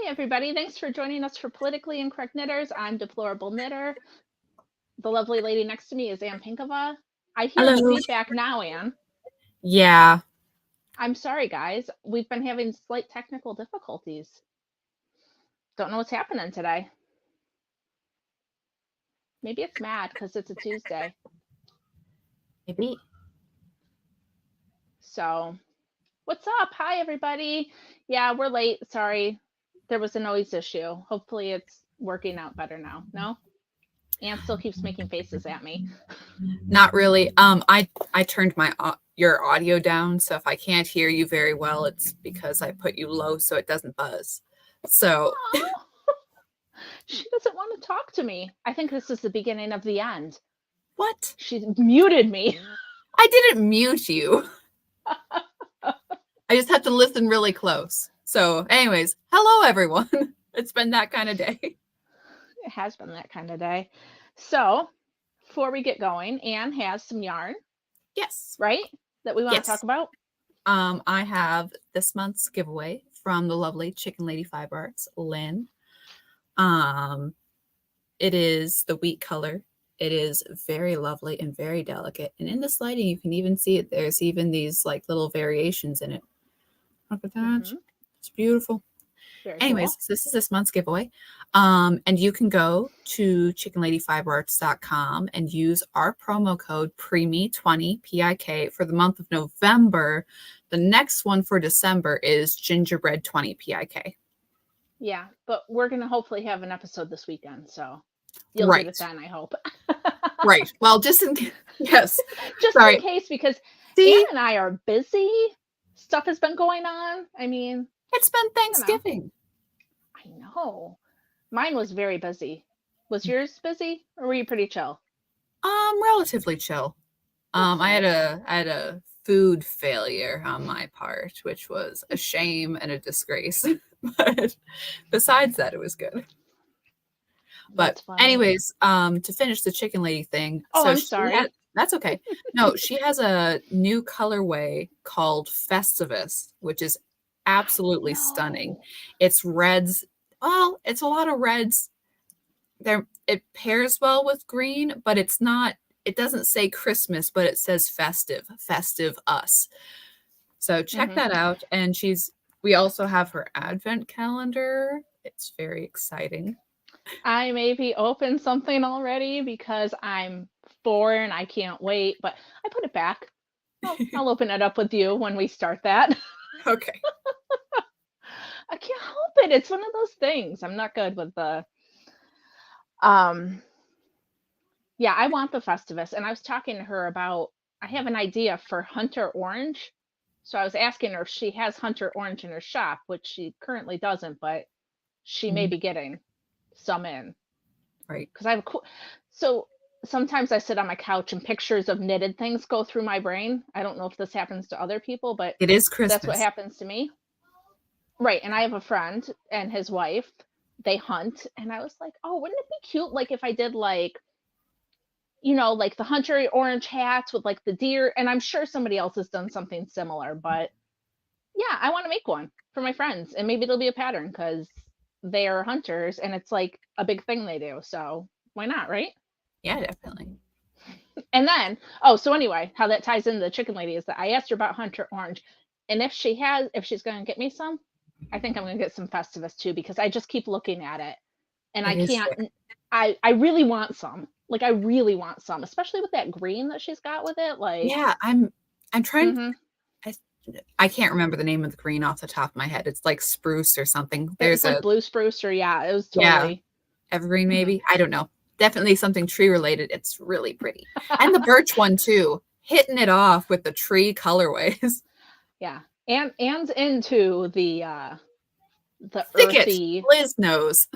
Hi, everybody. Thanks for joining us for Politically Incorrect Knitters. I'm Deplorable Knitter. The lovely lady next to me is Ann Pinkova. I hear the Hello. feedback now, Ann. Yeah. I'm sorry, guys. We've been having slight technical difficulties. Don't know what's happening today. Maybe it's mad because it's a Tuesday. Maybe. So, what's up? Hi, everybody. Yeah, we're late. Sorry. There was a noise issue. Hopefully, it's working out better now. No? Ann still keeps making faces at me. Not really. I turned my your audio down, so if I can't hear you very well, it's because I put you low so it doesn't buzz. So Oh, she doesn't want to talk to me. I think this is the beginning of the end. what? She muted me. I didn't mute you. I just have to listen really close. So, anyways, hello everyone. It's been that kind of day. It has been that kind of day. So, before we get going, Anne has some yarn, Yes. right? That we want to Yes. talk about. I have this month's giveaway from the lovely Chicken Lady Fiber Arts, Lynn. It is the wheat color. It is very lovely and very delicate. And in this lighting, you can even see it. There's even these like little variations in it. Look at that. Mm-hmm. It's beautiful. Very Anyways, cool. so this is this month's giveaway. And you can go to chickenladyfiberarts.com and use our promo code PREME20 PIK for the month of November. The next one for December is gingerbread20 PIK. Yeah, but we're going to hopefully have an episode this weekend, so you'll Right. get it then, I hope. Right. Well, just in yes. Just Sorry. in case, because See, Anne and I are busy. Stuff has been going on. I mean, it's been Thanksgiving. I know. Mine was very busy. Was yours busy, or were you pretty chill? Relatively chill. I had a food failure on my part, which was a shame and a disgrace. But besides that, it was good. That's But funny. anyways, to finish the chicken lady thing. Oh, So I'm sorry. that's okay. No, she has a new colorway called Festivus, which is absolutely stunning. No. It's reds. Well, it's a lot of reds. It pairs well with green, but it's not. It doesn't say Christmas, but it says festive us. So check that out. And we also have her advent calendar. It's very exciting. I maybe opened something already because I'm 4 and I can't wait, but I put it back. I'll open it up with you when we start that. Okay. I can't help it. It's one of those things. I'm not good with the yeah, I want the Festivus, and I was talking to her about I have an idea for Hunter Orange. So I was asking her if she has Hunter Orange in her shop, which she currently doesn't, but she may be getting some in. Right. Because I have so sometimes I sit on my couch and pictures of knitted things go through my brain. I don't know if this happens to other people, but It is that's what Christmas. happens to me. Right. And I have a friend and his wife, they hunt. And I was like, oh, wouldn't it be cute? Like if I did like, like the hunter orange hats with like the deer. And I'm sure somebody else has done something similar, but yeah, I want to make one for my friends. And maybe it'll be a pattern because they are hunters and it's like a big thing they do. So why not? Right. Yeah, definitely. And then, so anyway, how that ties into the chicken lady is that I asked her about Hunter Orange. And if she's going to get me some, I think I'm going to get some Festivus too, because I just keep looking at it and I can't, I really want some. Like, I really want some, especially with that green that she's got with it. Like, yeah, I'm trying. I can't remember the name of the green off the top of my head. It's like spruce or something. It's like blue spruce or it was totally evergreen maybe. I don't know. Definitely something tree related. It's really pretty. And the birch one too. Hitting it off with the tree colorways. Yeah. Anne's into the Thicket. earthy. Liz knows.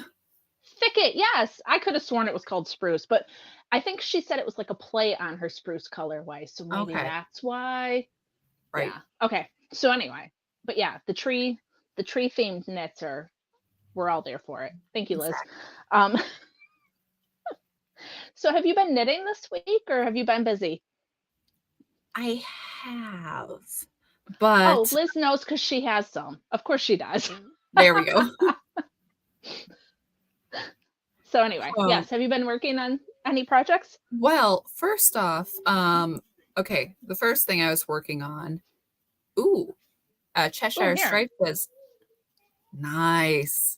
Thicket, yes. I could have sworn it was called spruce, but I think she said it was like a play on her spruce colorway. So maybe that's why. Right. Yeah. Okay. So anyway, but yeah, the tree themed knits we're all there for it. Thank you, Liz. Exactly. So have you been knitting this week or have you been busy? I have, but Liz knows because she has some. Of course she does. There we go. So anyway, Um, yes. Have you been working on any projects? well, first off, okay, the first thing I was working on, ooh, Oh, Cheshire here. Stripe says, nice.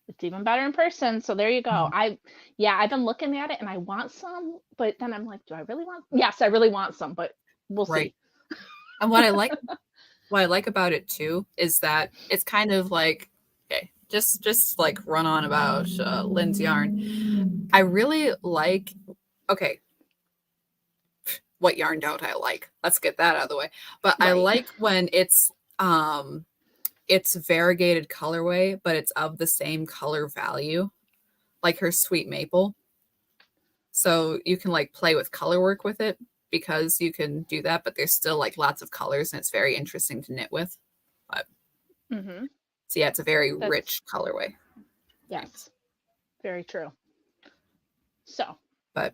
It's even better in person. So there you go. Mhm. Yeah, I've been looking at it and I want some, but then I'm like, do I really want? Yes, I really want some, but we'll Right. see. And what I like about it too is that it's kind of like, okay, just like run on about Lynn's yarn. I really like, okay, what yarn don't I like? Let's get that out of the way. But I Right. like when it's variegated colorway, but it's of the same color value, like her sweet maple. So you can like play with color work with it because you can do that, but there's still like lots of colors and it's very interesting to knit with. But Mm-hmm. so yeah, it's a very That's rich colorway. Thanks. yes, very true. So But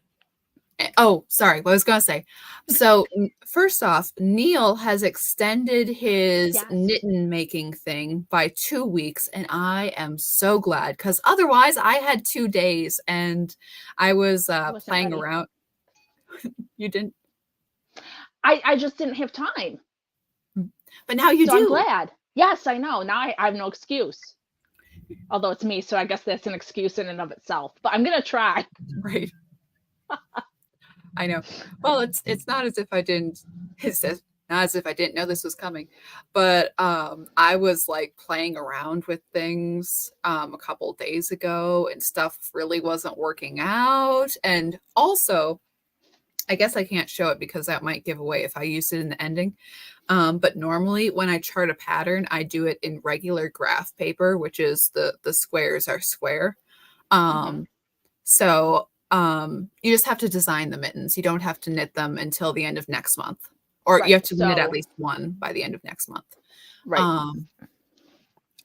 oh, sorry, what I was gonna say. So first off, Neil has extended his yes, knitting making thing by 2 weeks, and I am so glad because otherwise I had 2 days and I was I wasn't playing ready. around. You didn't, I just didn't have time. but now you So I'm do, glad. Yes, I know. Now I have no excuse. Although it's me, so I guess that's an excuse in and of itself. But I'm gonna try. right? I know. Well, it's not as if I didn't. It's not as if I didn't know this was coming, but I was like playing around with things a couple days ago, and stuff really wasn't working out. And also, I guess I can't show it because that might give away if I use it in the ending. But normally, when I chart a pattern, I do it in regular graph paper, which is the squares are square. Hmm. Um, so you just have to design the mittens. You don't have to knit them until the end of next month, or you Right. have to knit at So least one by the end of next month. right. Um,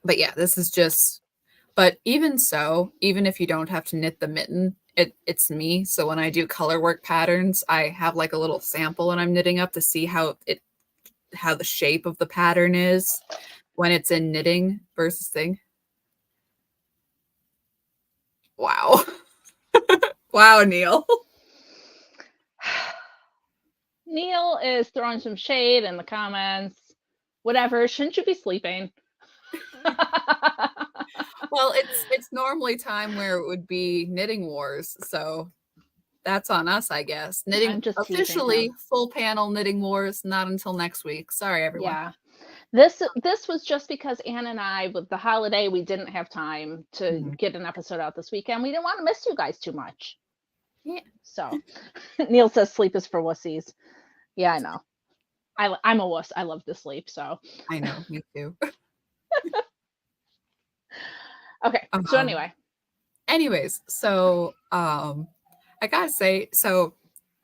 but yeah, this is just. But even so, even if you don't have to knit the mitten, it's me. So when I do color work patterns, I have like a little sample and I'm knitting up to see how the shape of the pattern is when it's in knitting versus thing. Wow. Wow, Neil. Neil is throwing some shade in the comments. Whatever. Shouldn't you be sleeping? Well, it's normally time where it would be knitting wars, so that's on us, I guess. Knitting I'm just teasing officially him. full panel knitting wars, not until next week. Sorry, everyone. Yeah. This was just because Anne and I, with the holiday, we didn't have time to Mhm. get an episode out this weekend. We didn't want to miss you guys too much. Yeah, So Neil says sleep is for wussies. Yeah, I know. I'm a wuss. I love to sleep. So I know, me too. okay. So Um, anyway, anyways, so I gotta say, so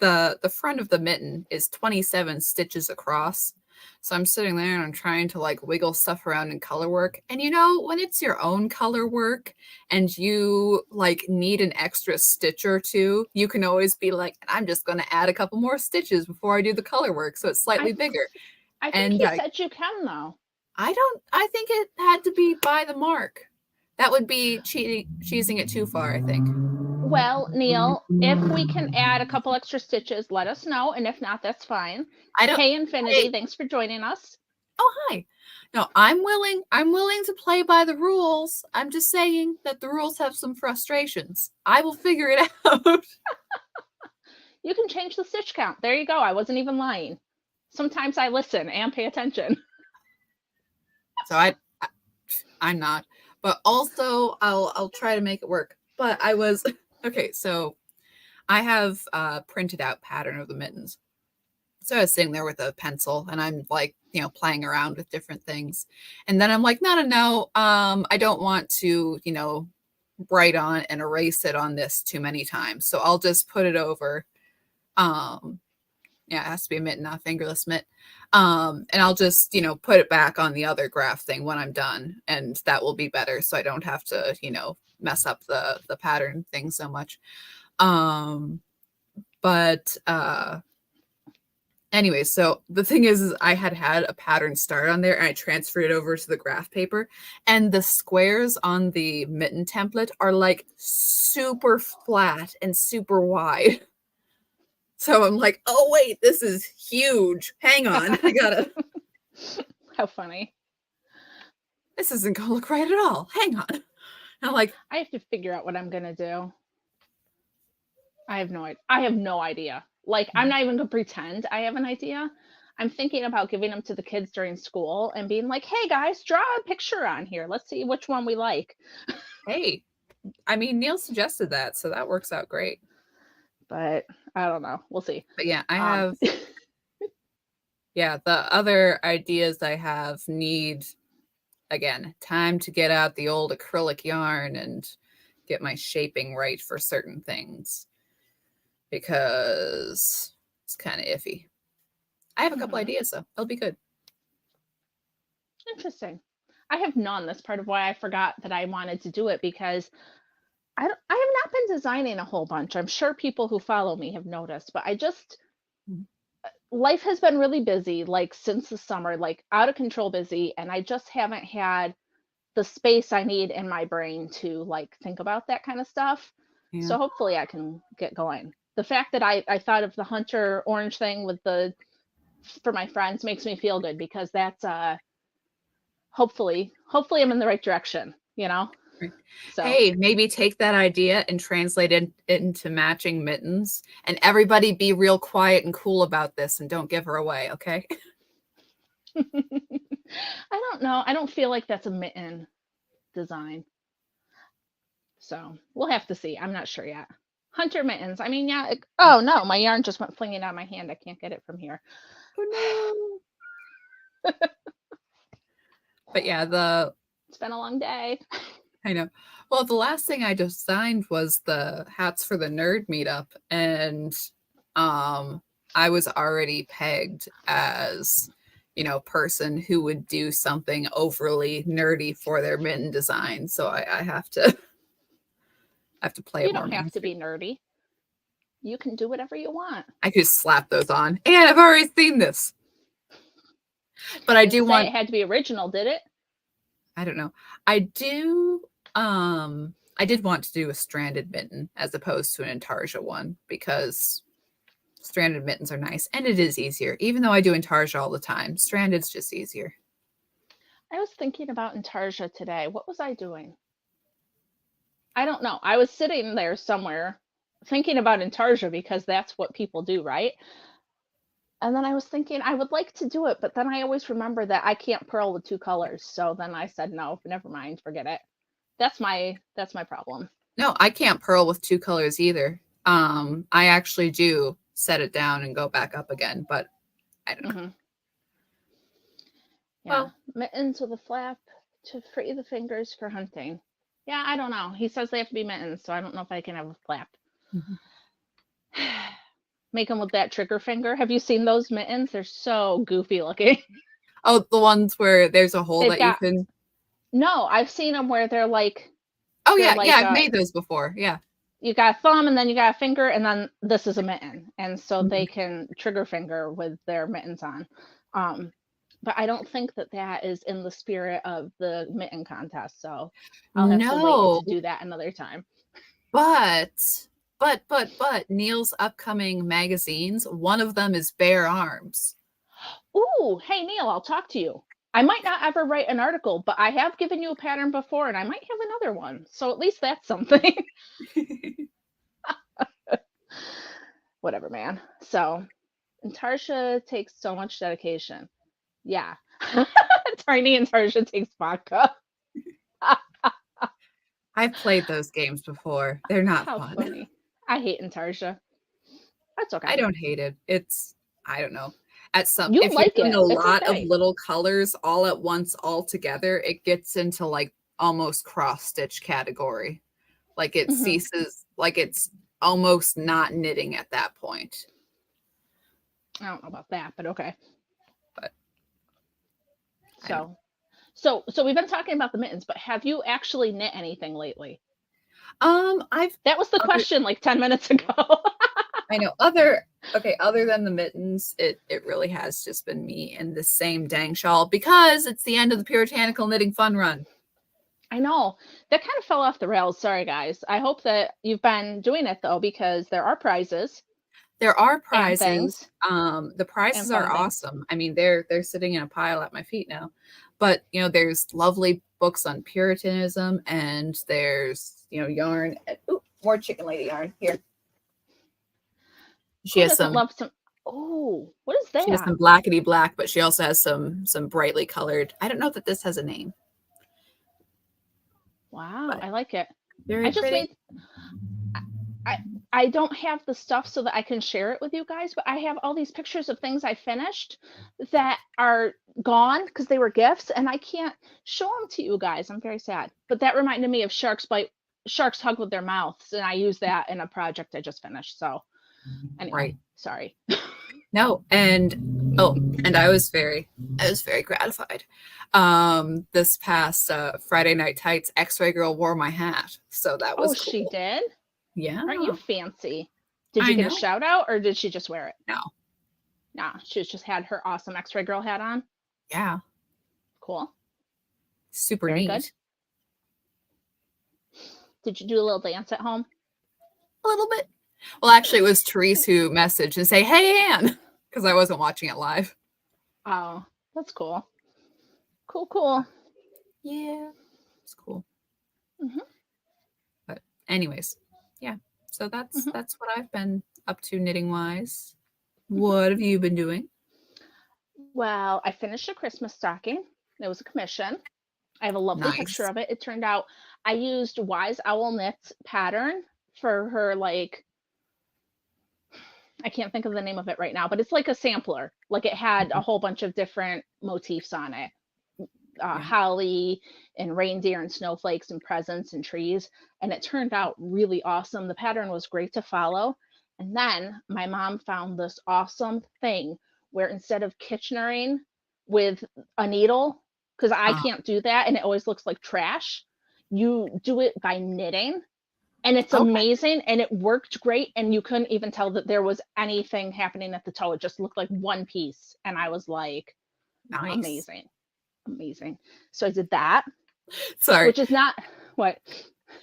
the front of the mitten is 27 stitches across. So I'm sitting there and I'm trying to like wiggle stuff around in color work. And you know, when it's your own color work and you like need an extra stitch or two, you can always be like, I'm just going to add a couple more stitches before I do the color work. So it's I slightly bigger. I think And he said you can though. I think it had to be by the mark. That would be cheesing it too far, I think. Well, Neil, if we can add a couple extra stitches, let us know. And if not, that's fine. I don't, Hey Infinity, hey, thanks for joining us. oh, hi. No, I'm willing to play by the rules. I'm just saying that the rules have some frustrations. I will figure it out. You can change the stitch count. There you go. I wasn't even lying. Sometimes I listen and pay attention. So I'm not. But also I'll try to make it work. But I was okay, so I have a printed out pattern of the mittens. So I was sitting there with a pencil and I'm like, playing around with different things. And then I'm like, no. I don't want to, write on and erase it on this too many times. So I'll just put it over. Um, yeah, it has to be a mitten, not a fingerless mitt. And I'll just, put it back on the other graph thing when I'm done. And that will be better. So I don't have to, mess up the pattern thing so much. But Anyway, so the thing is I had a pattern start on there and I transferred it over to the graph paper. And the squares on the mitten template are like super flat and super wide. So I'm like, oh, wait, this is huge. Hang on. I gotta, How funny. this isn't gonna look right at all. Hang on. And I'm like, I have to figure out what I'm gonna do. I have no idea. I have no idea. Like, I'm not even gonna pretend I have an idea. I'm thinking about giving them to the kids during school and being like, "Hey guys, draw a picture on here. Let's see which one we like." hey, I mean, Neil suggested that, so that works out great. But I don't know. We'll see. But yeah, I Um, have, yeah, the other ideas I have need, again, time to get out the old acrylic yarn and get my shaping right for certain things because it's kind of iffy. I have a couple ideas though. It'll be good. Interesting. I have none. That's part of why I forgot that I wanted to do it because I have not been designing a whole bunch. I'm sure people who follow me have noticed, but I just life has been really busy, like since the summer, like out of control busy, and I just haven't had the space I need in my brain to like think about that kind of stuff. Yeah. So hopefully I can get going. The fact that I thought of the hunter orange thing with the for my friends makes me feel good because that's hopefully I'm in the right direction, you know? So Hey, maybe take that idea and translate it into matching mittens and everybody be real quiet and cool about this and don't give her away, okay? I don't know. I don't feel like that's a mitten design. So we'll have to see. I'm not sure yet. Hunter mittens. I mean, yeah. Oh no, my yarn just went flinging out of my hand. I can't get it from here. Oh no. But yeah, It's been a long day. I know. Well, the last thing I designed was the hats for the nerd meetup, and I was already pegged as, person who would do something overly nerdy for their mitten design. So I have to play You it more don't have to mainstream. be nerdy. You can do whatever you want. I could slap those on, and I've already seen this. But I do Didn't say want. it had to be original, did it? I don't know. I do. I did want to do a stranded mitten as opposed to an intarsia one because stranded mittens are nice and it is easier. Even though I do intarsia all the time, stranded's just easier. I was thinking about intarsia today. What was I doing? I don't know. I was sitting there somewhere thinking about intarsia because that's what people do, right? And then I was thinking I would like to do it, but then I always remember that I can't purl with two colors. So then I said no, never mind, forget it. That's my problem. No, I can't purl with two colors either. I actually do set it down and go back up again, but I don't know. Mm-hmm. Yeah, Well, mittens with a flap to free the fingers for hunting. Yeah, I don't know. He says they have to be mittens, so I don't know if I can have a flap. mhm. Make them with that trigger finger. Have you seen those mittens? They're so goofy looking. Oh, the ones where there's a hole They've that you got can. no. I've seen them where Oh they're yeah, yeah, like I've made those before. Yeah. you got a thumb and then you got a finger and then this is a mitten, and so Mhm. they can trigger finger with their mittens on. Um, but I don't think that that is in the spirit of the mitten contest. So I'll have to wait No, to do that another time. but but Neil's upcoming magazines, one of them is bare arms. Ooh, hey Neil, I'll talk to you. I might not ever write an article, but I have given you a pattern before and I might have another one. So at least that's something. Whatever, man. So, and Tarsha takes so much dedication. Yeah. Tiny and Tarsha takes vodka. I've played those games before. They're not How fun. funny. I hate Intarsha. That's okay. I don't hate it. It's, I don't know. You If you're like doing it. a It's lot of okay. little colors all at once, all together, it gets into like almost cross stitch category. Like it Hmm. ceases, like it's almost not knitting at that point. I don't know about that, but okay. But I don't know. So we've been talking about the mittens, but have you actually knit anything lately? I've That was the other question like 10 minutes ago. I know. Other than the mittens, it really has just been me and the same dang shawl because it's the end of the puritanical knitting fun run. I know. That kind of fell off the rails. Sorry, guys. I hope that you've been doing it though, because there are prizes There are and prizes. things The and prizes are fun things. awesome. I mean, they're sitting in a pile at my feet now. But there's lovely books on Puritanism, and there's yarn. Ooh, more chicken lady yarn here. She Who has doesn't some. love some? Oh, what is She has that? some blackety black, but she also has some brightly colored. I don't know that this has a name, Wow, but I like it. I very just pretty. made I I don't have the stuff so that I can share it with you guys, but I have all these pictures of things I finished that are gone because they were gifts, and I can't show them to you guys. I'm very sad. But that reminded me of sharks hug with their mouths, and I used that in a project I just finished. So anyway, Right. sorry. No, and I was very gratified. This past Friday Night Tights, X-Ray Girl wore my hat, so that Oh, was she cool. did? Yeah, Aren't you fancy? Did you I get a know. shout out or did she just wear it? No, Nah, she just had her awesome X-Ray Girl hat on. yeah, Cool. super Very good. neat. Did you do a little dance at home? A little bit. Well, actually, it was Therese who messaged and say, "Hey, Anne," because I wasn't watching it live. Oh, that's cool. Cool, cool. Yeah, it's cool. Hmm. But anyways, yeah. So that's Hmm. that's what I've been up to knitting wise. Hmm. What have you been doing? Well, I finished a Christmas stocking. It was a commission. I have a lovely picture Nice. of it. It turned out I used Wise Owl Knits pattern for her, like, I can't think of the name of it right now, but it's like a sampler. Like it had a whole bunch of different motifs on it. Yeah. Holly and reindeer and snowflakes and presents and trees. And it turned out really awesome. The pattern was great to follow. And then my mom found this awesome thing where instead of Kitchenering with a needle, because I Uh, can't do that and it always looks like trash, you do it by knitting. And it's okay. amazing and it worked great. And you couldn't even tell that there was anything happening at the toe. It just looked like one piece. And I was like, Nice. amazing. Amazing. So I did that, Sorry. which is not what.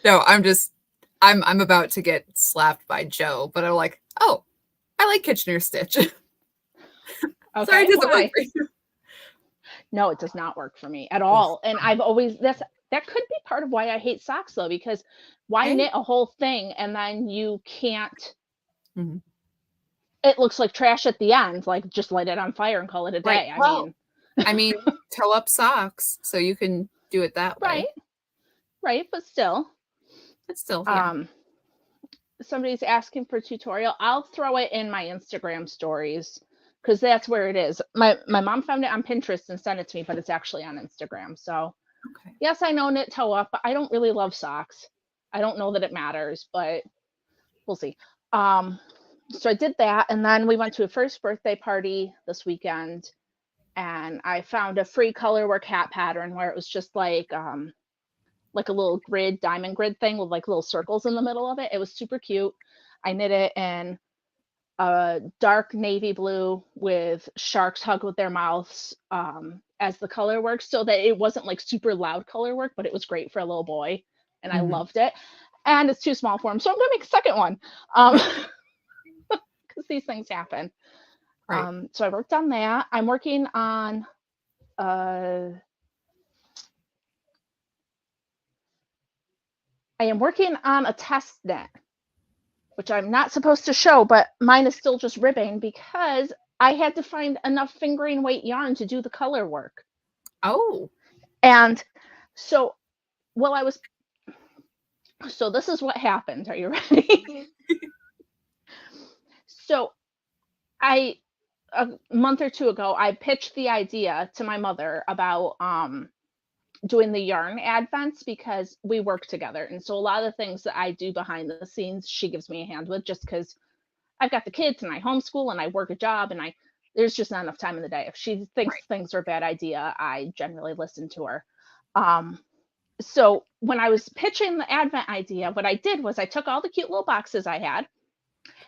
No, I'm about to get slapped by Joe, but I'm like, oh, I like Kitchener Stitch. Sorry, Okay, it doesn't work why? for you. No, it does not work for me at Oof. all. And I've always that could be part of why I hate socks though, because why Hey. knit a whole thing and then you can't, Mhm. it looks like trash at the end, like just light it on fire and call it a Right. day. I Well, mean, I mean, toe up socks, so you can do it that right, way. right, but still. But still, yeah. Um Somebody's asking for a tutorial. I'll throw it in my Instagram stories because that's where it is. My mom found it on Pinterest and sent it to me, but it's actually on Instagram. So Okay. yes, I know knit toe up, but I don't really love socks. I don't know that it matters, but we'll see. Um, so I did that, and then we went to a first birthday party this weekend, and I found a free color work hat pattern where it was just like a little grid, diamond grid thing with like little circles in the middle of it. It was super cute. I knit it in a dark navy blue with sharks hug with their mouths as the color work, so that it wasn't like super loud color work, but it was great for a little boy, and I Mhm. loved it. And it's too small for him, so I'm gonna make a second one because these things happen. Right. So I worked on that. I'm working on uh, I am working on a test knit, which I'm not supposed to show, but mine is still just ribbing because I had to find enough fingering weight yarn to do the color work. Oh. And so, well, so this is what happened. Are you ready? So, I, a month or two ago, I pitched the idea to my mother about doing the yarn advents because we work together. And so, a lot of the things that I do behind the scenes, she gives me a hand with just because I've got the kids and I homeschool and I work a job and there's just not enough time in the day. If she thinks Right. things are a bad idea, I generally listen to her. Um, so when I was pitching the Advent idea, what I did was I took all the cute little boxes I had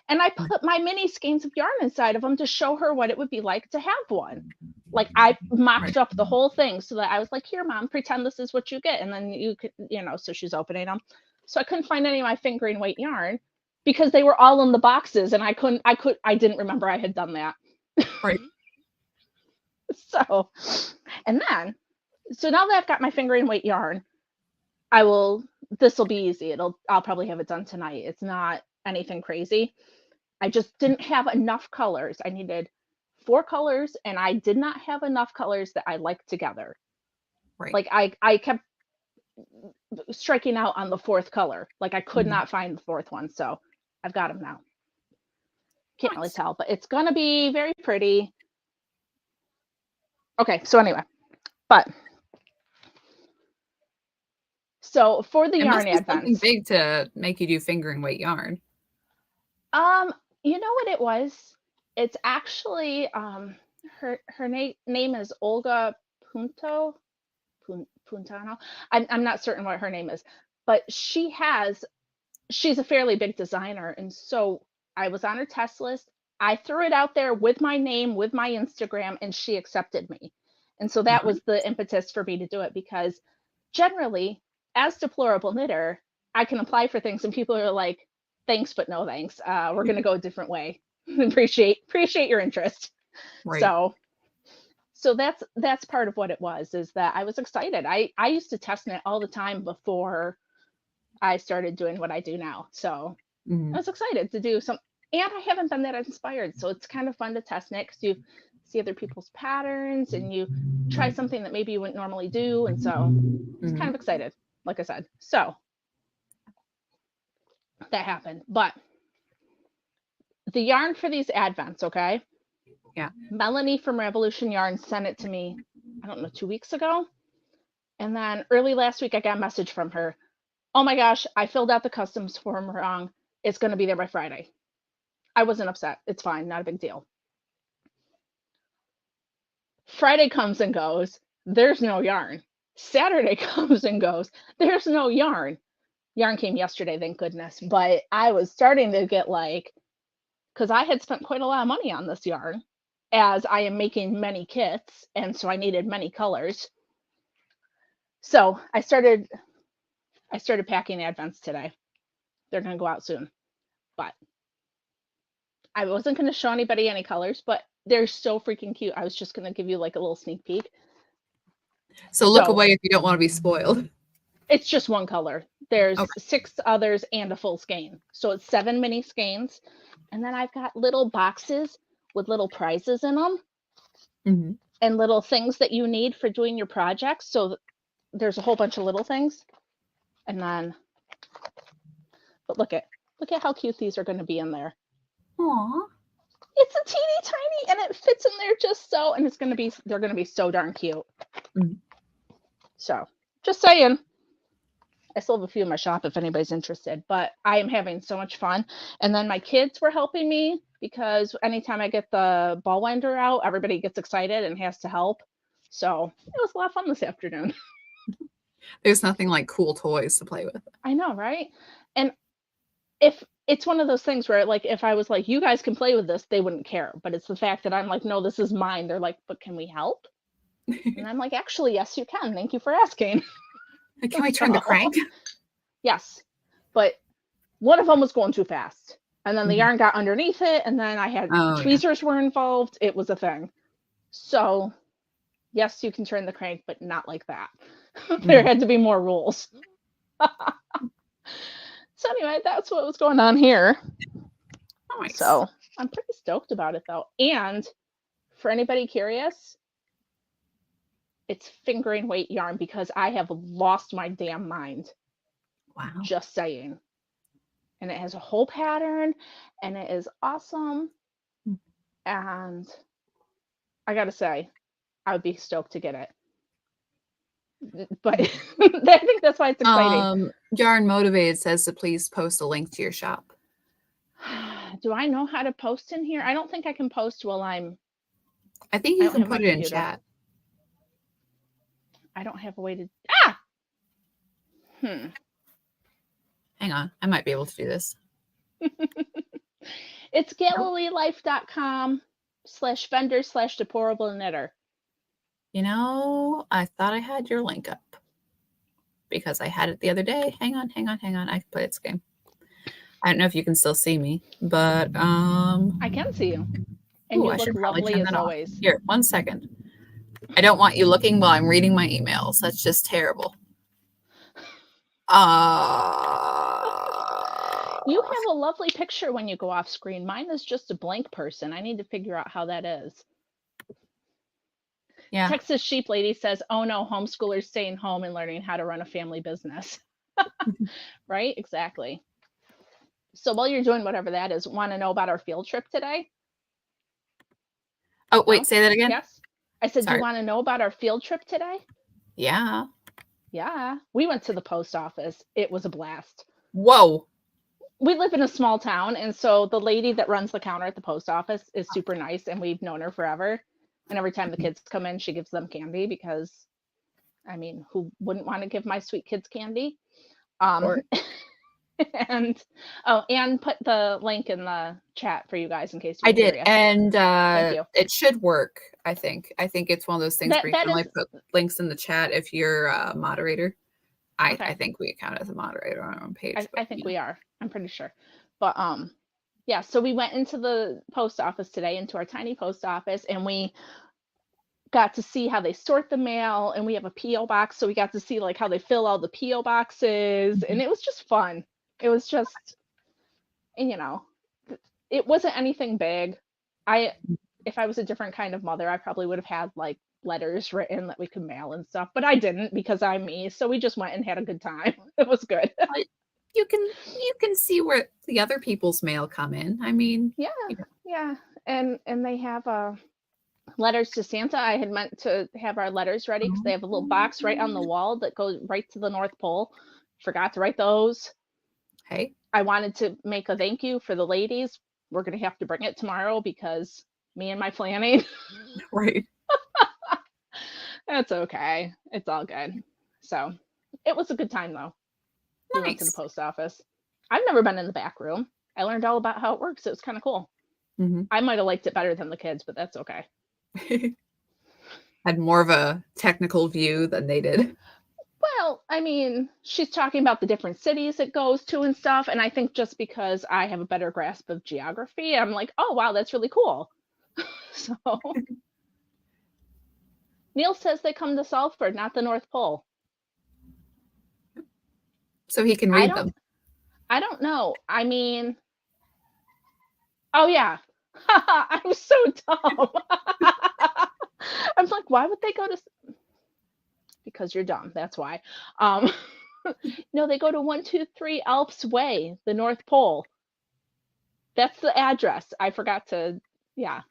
And I put my mini skeins of yarn inside of them to show her what it would be like to have one. Like I mocked Right. up the whole thing so that I was like, here, mom, pretend this is what you get. And then you could, so she's opening them. So I couldn't find any of my fingering weight yarn because they were all in the boxes and I didn't remember I had done that. Right. So, and then, so now that I've got my fingering weight yarn, this will be easy. I'll probably have it done tonight. It's not anything crazy. I just didn't have enough colors. I needed 4 colors and I did not have enough colors that I liked together. Right. Like I kept striking out on the 4th color. Like I could Mhm. not find the 4th one. So I've got them now. Can't really Nice. tell, but it's going to be very pretty. Okay, so anyway, but so for the It yarn must be something advents, big to make you do fingering weight yarn. you know what it was? It's actually her name is Olga Punto Puntano. I'm not certain what her name is, but she's a fairly big designer, and so I was on her test list. I threw it out there with my name, with my Instagram, and she accepted me. And so that Nice. was the impetus for me to do it because generally, as deplorable knitter, I can apply for things and people are like, thanks, but no thanks. We're gonna go a different way. appreciate your interest. Right. So that's part of what it was, is that I was excited. I used to test knit all the time before I started doing what I do now. So I Mhm. was excited to do some, and I haven't been that inspired. So it's kind of fun to test knit because you see other people's patterns and you try something that maybe you wouldn't normally do. And so it's kind Mhm. of excited, like I said. So that happened. But the yarn for these advents, okay? Yeah. Melanie from Revolution Yarn sent it to me, I don't know, 2 weeks ago. And then early last week, I got a message from her. Oh my gosh, I filled out the customs form wrong. It's going to be there by Friday. I wasn't upset. It's fine. Not a big deal. Friday comes and goes. There's no yarn. Saturday comes and goes. There's no yarn. Yarn came yesterday, thank goodness. But I was starting to get like, because I had spent quite a lot of money on this yarn, as I am making many kits. And so I needed many colors. So I started packing advents today. They're going to go out soon. But I wasn't going to show anybody any colors, but they're so freaking cute. I was just going to give you like a little sneak peek. So look So away if you don't want to be spoiled. it's just one color. There's Okay. 6 others and a full skein. So it's 7 mini skeins. And then I've got little boxes with little prizes in them Mm-hmm. and little things that you need for doing your projects. So there's a whole bunch of little things. And then, but look at how cute these are going to be in there. Aw. It's a teeny tiny and it fits in there just so, and they're going to be so darn cute. Mm-hmm. So just saying. I still have a few in my shop if anybody's interested, but I am having so much fun. And then my kids were helping me because anytime I get the ball winder out, everybody gets excited and has to help. So it was a lot of fun this afternoon. There's nothing like cool toys to play with. I know, right? And if it's one of those things where like if I was like, you guys can play with this, they wouldn't care. But it's the fact that I'm like, no, this is mine. They're like, but can we help? And I'm like, actually, yes, you can. Thank you for asking. Can we turn the So, crank? yes. But one of them was going too fast. And then the Mhm. yarn got underneath it. And then I had Oh yeah. tweezers were involved. It was a thing. So, yes, you can turn the crank, but not like that. There Mhm. had to be more rules. So, anyway, that's what was going on here. Nice. So, I'm pretty stoked about it though. And for anybody curious, it's fingering weight yarn because I have lost my damn mind. Wow. Just saying. And it has a whole pattern and it is awesome. And I gotta say, I would be stoked to get it. But I think that's why it's exciting. Yarn Motivated says to please post a link to your shop. Do I know how to post in here? I don't think I can post while I I think you don't can have my put it in computer. chat. I don't have a way to. Ah! Hang on. I might be able to do this. It's Nope. GalileeLife.com/vendor/deplorable knitter. I thought I had your link up because I had it the other day. Hang on. I can play this game. I don't know if you can still see me, but I can see you. And ooh, you I look should probably lovely turn as that off. always. Here, 1 second. I don't want you looking while I'm reading my emails. That's just terrible. You have a lovely picture when you go off screen. Mine is just a blank person. I need to figure out how that is. Yeah. Texas Sheep Lady says, oh no, homeschoolers staying home and learning how to run a family business. Right? Exactly. So while you're doing whatever that is, want to know about our field trip today? Oh, wait, No? say that again. Yes? I said, do you Sorry. want to know about our field trip today? Yeah. Yeah. We went to the post office. It was a blast. Whoa. We live in a small town, and so the lady that runs the counter at the post office is super nice, and we've known her forever. And every time the kids come in, she gives them candy because, I mean, who wouldn't want to give my sweet kids candy? Sure. And oh, and put the link in the chat for you guys in case you I were did, curious. and Thank you. it should work. I think. I think it's one of those things where you That can only is put links in the chat if you're a moderator. I okay. think we count as a moderator on our own page, I but think we are. I'm pretty sure. But yeah, so we went into the post office today, into our tiny post office, and we got to see how they sort the mail, and we have a PO box, so we got to see like how they fill all the PO boxes, and it was just fun. It was just, and it wasn't anything big. I If I was a different kind of mother, I probably would have had like letters written that we could mail and stuff, but I didn't because I'm me. So we just went and had a good time. It was good. But you can see where the other people's mail come in. I mean, Yeah, yeah. And they have letters to Santa. I had meant to have our letters ready because they have a little box right on the wall that goes right to the North Pole. Forgot to write those. hey, I wanted to make a thank you for the ladies. We're gonna have to bring it tomorrow because me and my planning. right. That's okay. It's all good. So it was a good time though. We went to the Nice. post office. I've never been in the back room. I learned all about how it works. It was kind of cool. Mm-hmm. I might have liked it better than the kids, but that's okay. Had more of a technical view than they did. Well, I mean, she's talking about the different cities it goes to and stuff. And I think just because I have a better grasp of geography, I'm like, oh, wow, that's really cool. So Neil says they come to Salford, not the North Pole. So he can I read don't them. I don't know. I mean, oh yeah. I was so dumb. I'm like, why would they go to because you're dumb. That's why. Um no, they go to 123 Alps Way, the North Pole. That's the address. I forgot to yeah.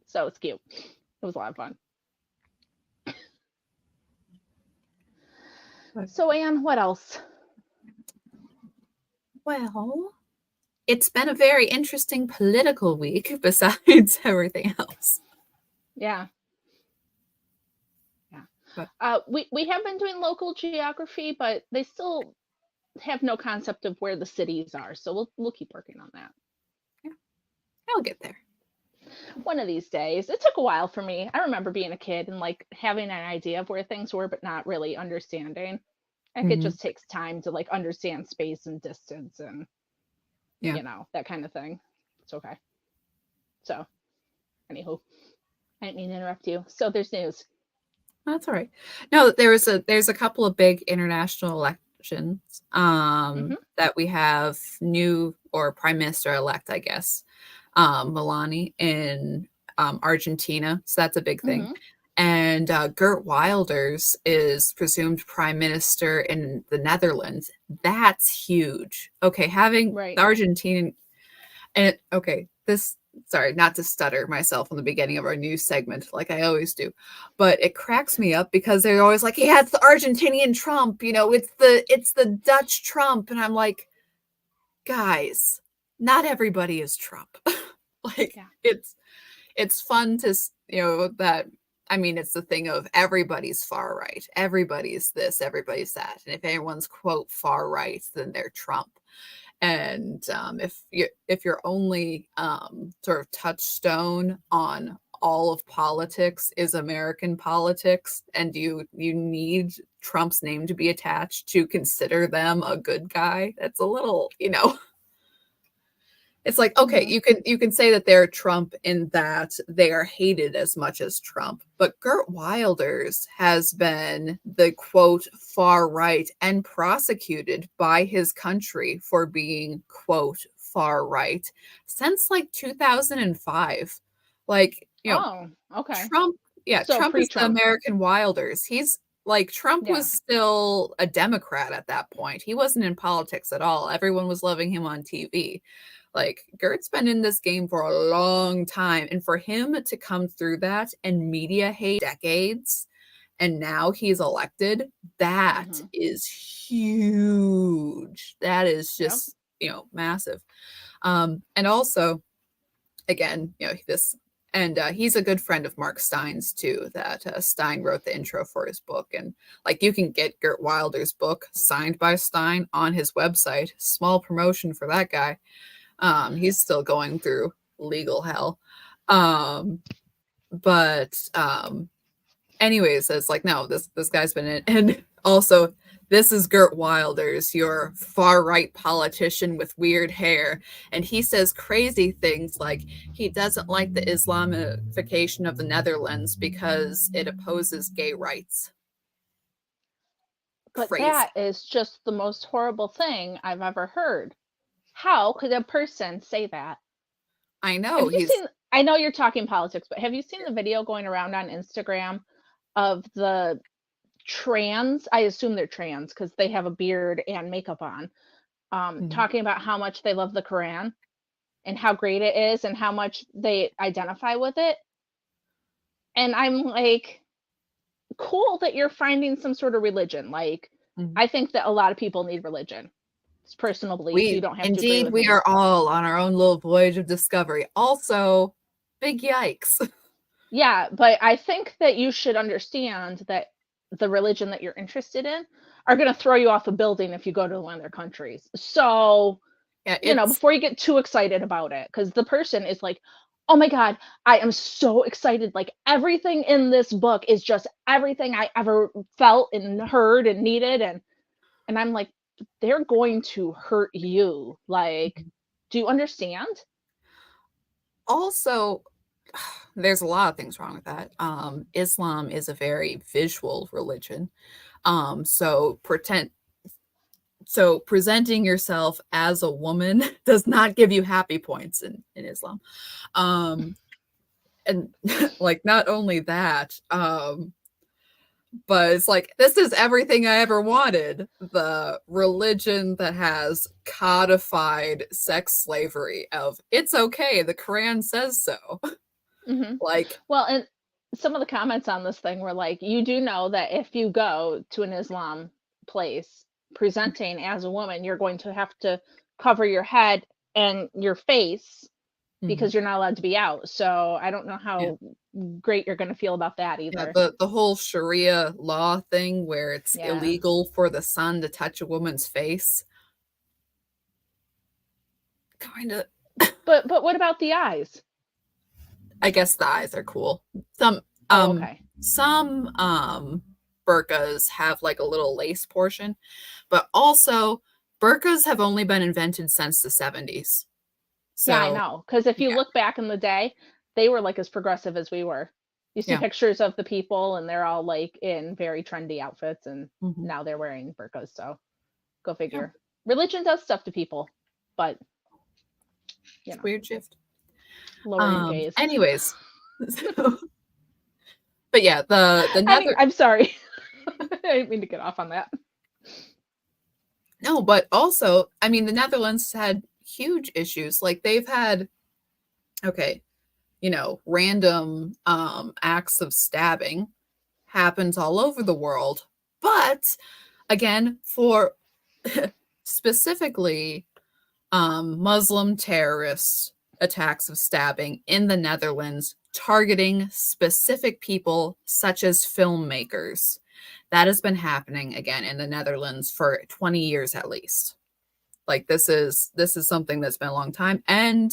So it's cute. It was a lot of fun. So Anne, what else? Well, it's been a very interesting political week besides everything else. Yeah. Yeah. But We have been doing local geography, but they still have no concept of where the cities are. So we'll keep working on that. yeah, I'll get there. One of these days. It took a while for me. I remember being a kid and like having an idea of where things were, but not really understanding. Like it Mm-hmm. just takes time to like understand space and distance and Yeah. that kind of thing. It's okay. So, anywho, I didn't mean to interrupt you. So there's news. That's all right. No, there's a couple of big international elections Mm-hmm. that we have new or prime minister elect, I guess, Milani in Argentina. So that's a big thing. Mm-hmm. And Gert Wilders is presumed prime minister in the Netherlands. That's huge. Okay, having Right. the Argentinian and okay, this sorry, not to stutter myself in the beginning of our news segment like I always do, but it cracks me up because they're always like, "Yeah, it's the Argentinian Trump, it's the Dutch Trump." And I'm like, "Guys, not everybody is Trump." Like Yeah. it's fun to, that I mean, it's the thing of everybody's far right. Everybody's this, everybody's that. And if anyone's quote far right, then they're Trump. And if your only sort of touchstone on all of politics is American politics, and you need Trump's name to be attached to consider them a good guy, that's a little, it's like, okay, Hmm. you can say that they're Trump in that they are hated as much as Trump, but Gert Wilders has been the quote far right and prosecuted by his country for being quote far right since like 2005. Like, Oh, okay. Trump, yeah, So Trump is the pre-Trump. American Wilders. He's like Trump Yeah. was still a Democrat at that point. He wasn't in politics at all. Everyone was loving him on TV. Like Gert's been in this game for a long time. And for him to come through that and media hate decades, and now he's elected, that Hmm. is huge. That is Yep. just, massive. And also, again, this, and he's a good friend of Mark Stein's too. That Stein wrote the intro for his book, and like you can get Gert Wilder's book signed by Stein on his website. Small promotion for that guy. He's still going through legal hell. But anyways, it's like, no, this guy's been in, and also this is Gert Wilders, your far right politician with weird hair, and he says crazy things like he doesn't like the Islamification of the Netherlands because it opposes gay rights. But Crazy. that is just the most horrible thing I've ever heard. How could a person say that? I Have know you he's seen, I know you're talking politics, but have you seen the video going around on Instagram of the trans, I assume they're trans because they have a beard and makeup on, Mhm. talking about how much they love the Quran and how great it is and how much they identify with it. And I'm like, cool that you're finding some sort of religion. Like, Mhm. I think that a lot of people need religion. It's personal belief. You We don't have to agree indeed with we me. are all on our own little voyage of discovery. Also, big yikes. Yeah, but I think that you should understand that the religion that you're interested in are going to throw you off a building if you go to one of their countries. So, Yeah, it's before you get too excited about it, because the person is like, oh my God, I am so excited. Like everything in this book is just everything I ever felt and heard and needed. And I'm like, they're going to hurt you. Like, do you understand? also there's a lot of things wrong with that. Islam is a very visual religion. So presenting yourself as a woman does not give you happy points in Islam. Um, and like not only that, but it's like this is everything I ever wanted. The religion that has codified sex slavery of it's okay, the Quran says so. Hmm. Like, Well, and some of the comments on this thing were like, you do know that if you go to an Islam place presenting as a woman, you're going to have to cover your head and your face mhm, because you're not allowed to be out. So I don't know yeah. how great you're going to feel about that Yeah, either. the whole Sharia law thing where it's Yeah. illegal for the sun to touch a woman's face. Kind of, But what about the eyes? I guess the eyes are cool. Some Oh, um okay. some burqas have like a little lace portion, but also burqas have only been invented since the 70s. Yeah, I So, know. Because if you yeah. look back in the day, they were like as progressive as we were. You see Yeah. pictures of the people, and they're all like in very trendy outfits, and Mhm. now they're wearing burqas. So go Yeah. figure. Religion does stuff to people, but you It's a know, weird shift. lower your gaze. Anyways. So, but yeah, the nether I'm sorry. I didn't mean to get off on that. no, but also, I mean, the Netherlands had huge issues. Like they've had, okay, random acts of stabbing happens all over the world. But again, for specifically Muslim terrorist attacks of stabbing in the Netherlands, targeting specific people such as filmmakers. That has been happening again in the Netherlands for 20 years at least. Like this is something that's been a long time. And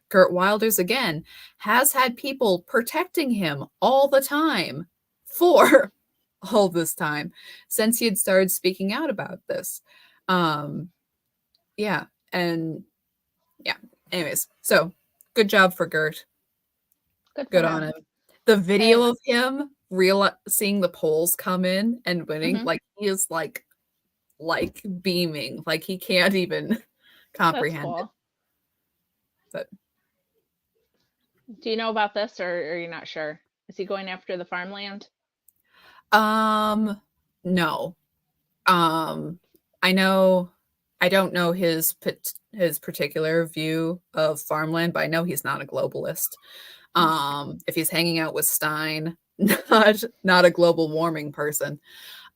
Kurt Wilders again has had people protecting him all the time for all this time since he had started speaking out about this. Um yeah, and yeah. Anyways, so good job for Gert. Good for Good on him. him. The video And of him real seeing the polls come in and winning, mhm, like he is like beaming, like he can't even that's comprehend it. cool. But Do you know about this, or are you not sure? Is he going after the farmland? no. Um I know I don't know his particular view of farmland, but I know he's not a globalist. If he's hanging out with Stein, not a global warming person.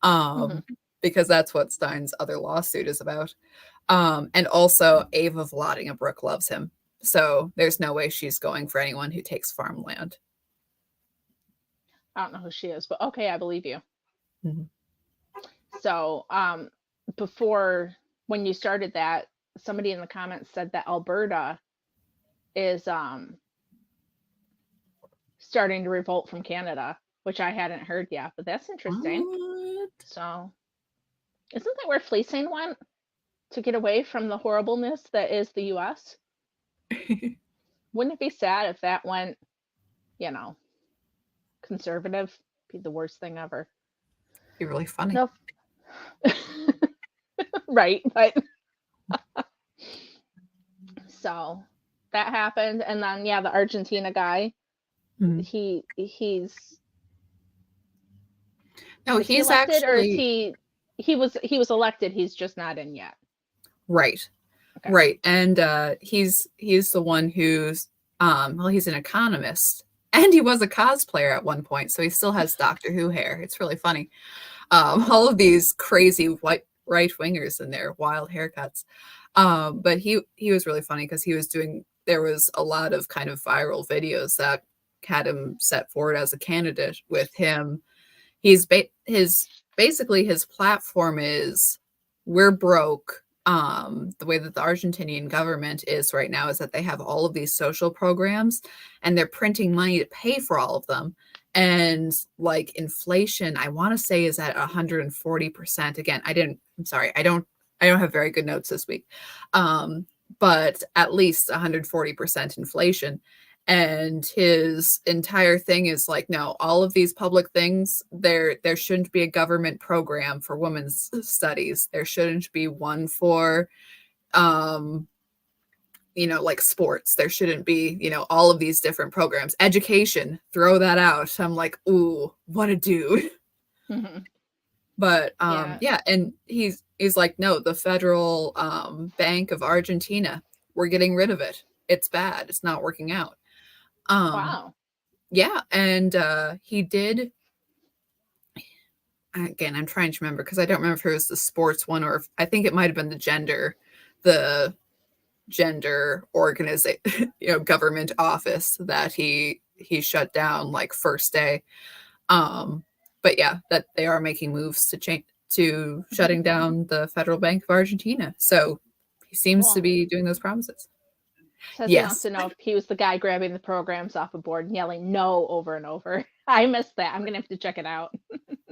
Mm-hmm. Because that's what Stein's other lawsuit is about. And also Ava Vladingbrook loves him. So there's no way she's going for anyone who takes farmland. I don't know who she is, but okay, I believe you. Mm-hmm. So, before when you started that, somebody in the comments said that Alberta is starting to revolt from Canada, which I hadn't heard yet, but that's interesting. What? So, isn't that where fleecing went to get away from the horribleness that is the US? Wouldn't it be sad if that went, you know, conservative? Be the worst thing ever. Be really funny. No, right, but so that happened, and then yeah, the Argentina guy, Mm-hmm. he's No, is he he's elected, or is actually he was elected, he's just not in yet. right. Okay. Right. And he's the one who's well, he's an economist. And he was a cosplayer at one point, so he still has Doctor Who hair. It's really funny. All of these crazy white right wingers in their wild haircuts. But he was really funny because there was a lot of kind of viral videos that had him set forward as a candidate with him. His basically his platform is we're broke. The way that the Argentinian government is right now is that they have all of these social programs and they're printing money to pay for all of them. And like inflation, I want to say is at 140%. Again, I'm sorry, I don't have very good notes this week. But at least 140% inflation. And his entire thing is like, no, all of these public things, there shouldn't be a government program for women's studies. There shouldn't be one for like sports. There shouldn't be, all of these different programs. Education, throw that out. I'm like, ooh, what a dude. Mm-hmm. But Yeah. yeah, and he's like, no, the Federal Bank of Argentina, we're getting rid of it. It's bad. It's not working out. Wow. Yeah, and he did. Again, I'm trying to remember because I don't remember if it was the sports one or if, I think it might have been the gender organization, government office that he shut down like first day. But yeah, that they are making moves to change to shutting down the Federal Bank of Argentina. So he seems to Cool. be doing those promises. Says he wants Yes. to know if he was the guy grabbing the programs off a board and yelling no over and over. I missed that. I'm gonna have to check it out.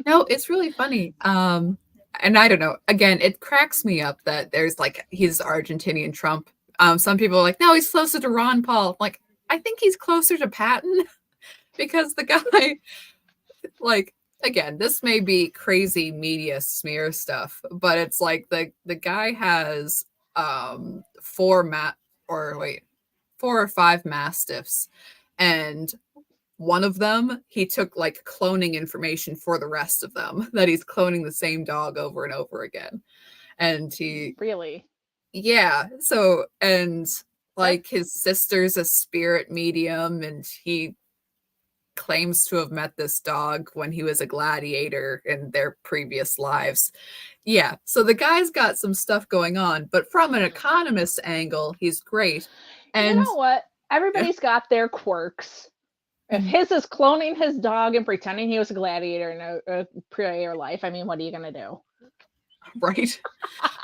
No, it's really funny. And I don't know. Again, it cracks me up that there's like he's Argentinian Trump. Some people are like, no, he's closer to Ron Paul. Like, I think he's closer to Patton because the guy, like, again, this may be crazy media smear stuff, but it's like the guy has four or five mastiffs, and one of them he took like cloning information for the rest of them that he's cloning the same dog over and over again. And Really? and That like his sister's a spirit medium and he claims to have met this dog when he was a gladiator in their previous lives. Yeah, so the guy's got some stuff going on, but from an economist angle, he's great. You And know what? Everybody's got their quirks. If his is cloning his dog and pretending he was a gladiator in a prior life, I mean, what are you gonna do? Right.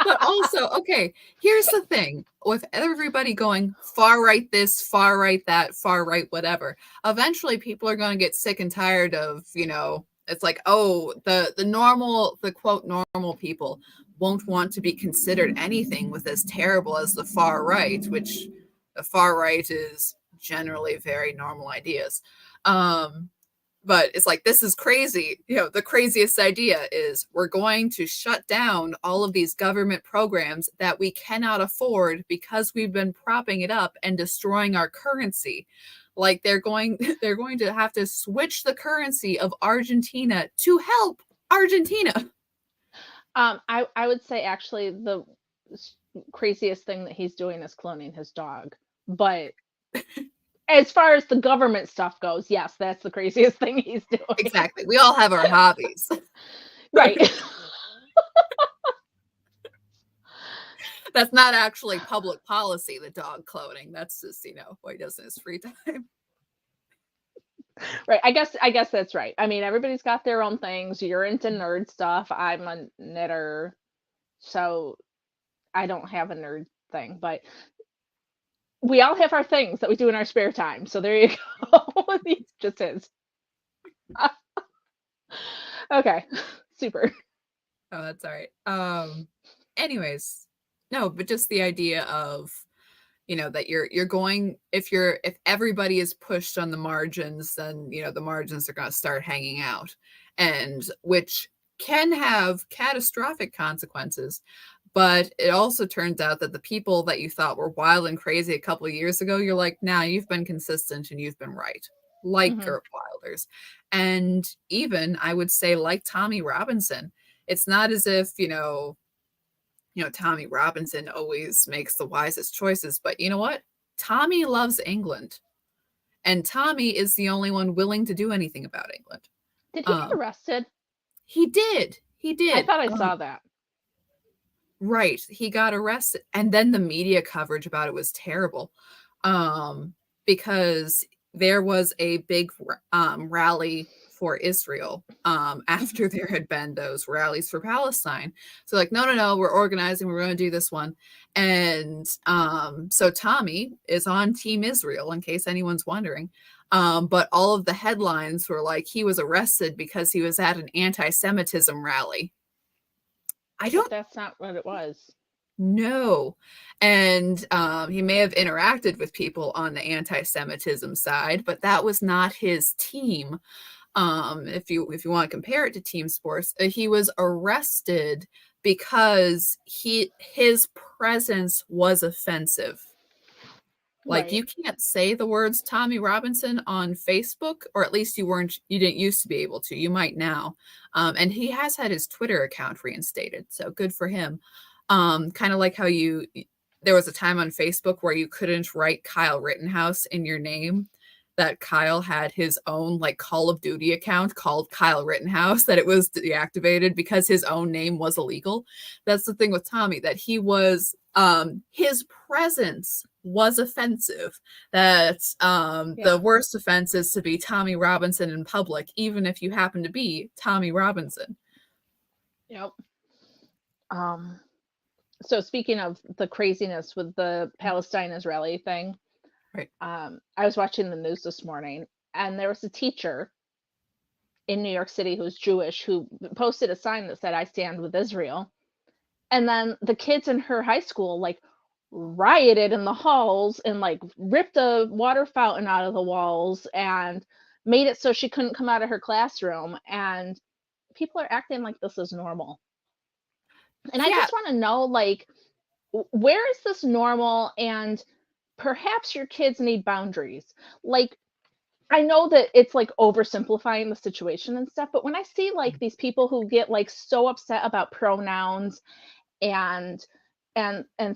But also, okay, here's the thing with everybody going far right this, far right that, far right whatever. Eventually people are going to get sick and tired of, it's like, oh, the normal, the quote normal people won't want to be considered anything with as terrible as the far right, which the far right is generally very normal ideas. But it's like, this is crazy. The craziest idea is we're going to shut down all of these government programs that we cannot afford because we've been propping it up and destroying our currency. Like they're going to have to switch the currency of Argentina to help Argentina. I would say actually the craziest thing that he's doing is cloning his dog. But as far as the government stuff goes, yes, that's the craziest thing he's doing. Exactly. We all have our hobbies. Right. That's not actually public policy, the dog cloning. That's just, what he does in his free time. Right. I guess that's right. I mean, everybody's got their own things. You're into nerd stuff. I'm a knitter. So I don't have a nerd thing, but we all have our things that we do in our spare time. So there you go. It's just his. Okay. Super. Oh, that's all right. Anyways, no, but just the idea of, that you're going, if everybody is pushed on the margins, then, the margins are going to start hanging out, and which can have catastrophic consequences. But it also turns out that the people that you thought were wild and crazy a couple of years ago, you're like, nah, you've been consistent and you've been right. Like Kurt Wilders. And even, I would say, like Tommy Robinson. It's not as if, Tommy Robinson always makes the wisest choices, but you know what? Tommy loves England. And Tommy is the only one willing to do anything about England. Did he get arrested? He did. He did. I thought I saw that. Right. He got arrested. And then the media coverage about it was terrible. Because there was a big rally for Israel after there had been those rallies for Palestine. So like, no, we're organizing. We're going to do this one. And so Tommy is on Team Israel, in case anyone's wondering. But all of the headlines were like, he was arrested because he was at an anti-Semitism rally. That's not what it was. No. And he may have interacted with people on the anti-Semitism side, but that was not his team. If you want to compare it to team sports, he was arrested because his presence was offensive. Like, right. You can't say the words Tommy Robinson on Facebook, or at least you didn't used to be able to. You might now. And he has had his Twitter account reinstated, so good for him. Kind of like how there was a time on Facebook where you couldn't write Kyle Rittenhouse in your name, that Kyle had his own like Call of Duty account called Kyle Rittenhouse, that it was deactivated because his own name was illegal. That's the thing with Tommy, that he was, his presence was offensive. That the worst offense is to be Tommy Robinson in public, even if you happen to be Tommy Robinson. Yep. So speaking of the craziness with the Palestine-Israeli thing, right. I was watching the news this morning, and there was a teacher in New York City who's Jewish who posted a sign that said, "I stand with Israel." And then the kids in her high school like rioted in the halls and like ripped a water fountain out of the walls and made it so she couldn't come out of her classroom. And people are acting like this is normal. And I just want to know, like, where is this normal? And perhaps your kids need boundaries. Like, I know that it's like oversimplifying the situation and stuff, but when I see like these people who get like so upset about pronouns and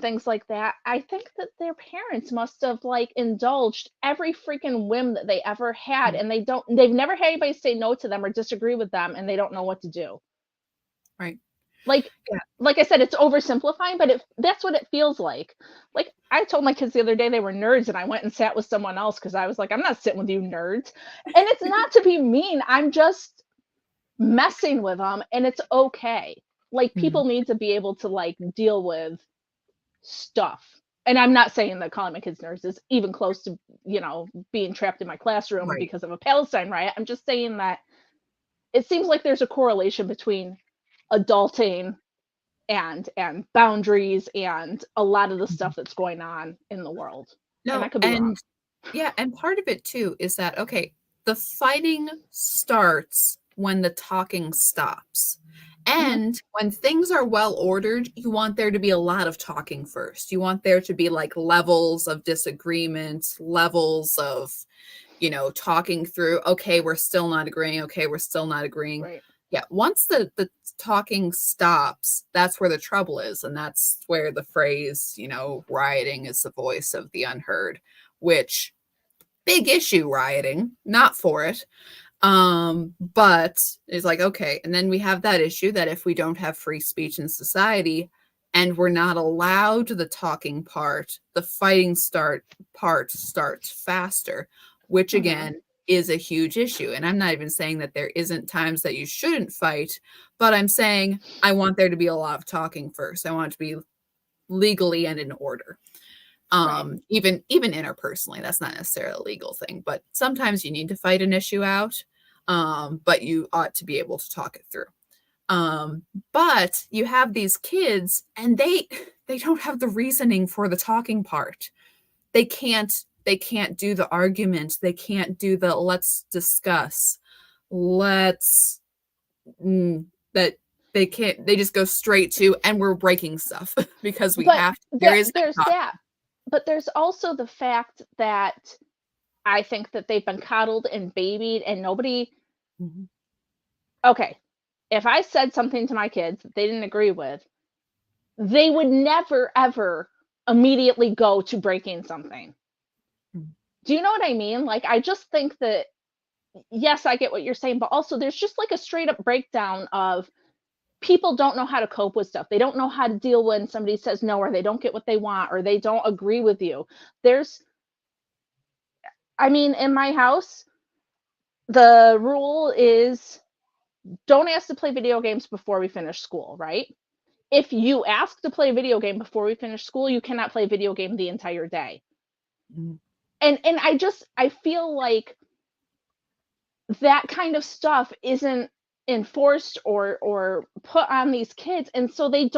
things like that, I think that their parents must have like indulged every freaking whim that they ever had, and they've never had anybody say no to them or disagree with them, and they don't know what to do. Right. Like I said, it's oversimplifying, but that's what it feels like. Like, I told my kids the other day they were nerds, and I went and sat with someone else because I was like, I'm not sitting with you nerds. And it's not to be mean. I'm just messing with them, and it's okay. Like Mhm. people need to be able to like deal with stuff. And I'm not saying that calling my kids nerds is even close to, being trapped in my classroom Right. because of a Palestine riot. I'm just saying that it seems like there's a correlation between adulting and boundaries and a lot of the Mhm. stuff that's going on in the world. And I No, could be wrong. and yeah, and part of it too is that, okay, the fighting starts when the talking stops. Hmm. And when things are well ordered, you want there to be a lot of talking first. You want there to be like levels of disagreement, levels of, talking through, okay, we're still not agreeing. Okay, we're still not agreeing. Right. Yeah, once the talking stops, that's where the trouble is. And that's where the phrase, rioting is the voice of the unheard, which big issue rioting, not for it. But it's like, okay, and then we have that issue that if we don't have free speech in society and we're not allowed the talking part, the part starts faster, which Hmm. again is a huge issue. And I'm not even saying that there isn't times that you shouldn't fight, but I'm saying I want there to be a lot of talking first. I want it to be legally and in order. Right. Even interpersonally, that's not necessarily a legal thing, but sometimes you need to fight an issue out, but you ought to be able to talk it through. um but you have these kids and they don't have the reasoning for the talking part. They can't do the argument. They can't do the let's discuss, let's that they can't. They just go straight to and we're breaking stuff because we But have to. There there is there's no that. But there's also the fact that I think that they've been coddled and babied and nobody. talking. Okay, if I said something to my kids that they didn't agree with, they would never ever immediately go to breaking something. Mhm. Do you know what I mean? Like I just think that yes, I get what you're saying, but also there's just like a straight up breakdown of people don't know how to cope with stuff. They don't know how to deal when somebody says no or they don't get what they want or they don't agree with you. There's I mean, in my house, the rule is don't ask to play video games before we finish school, right? If you ask to play a video game before we finish school, you cannot play a video game the entire day. Mhm. And I feel like that kind of stuff isn't enforced or put on these kids, and so they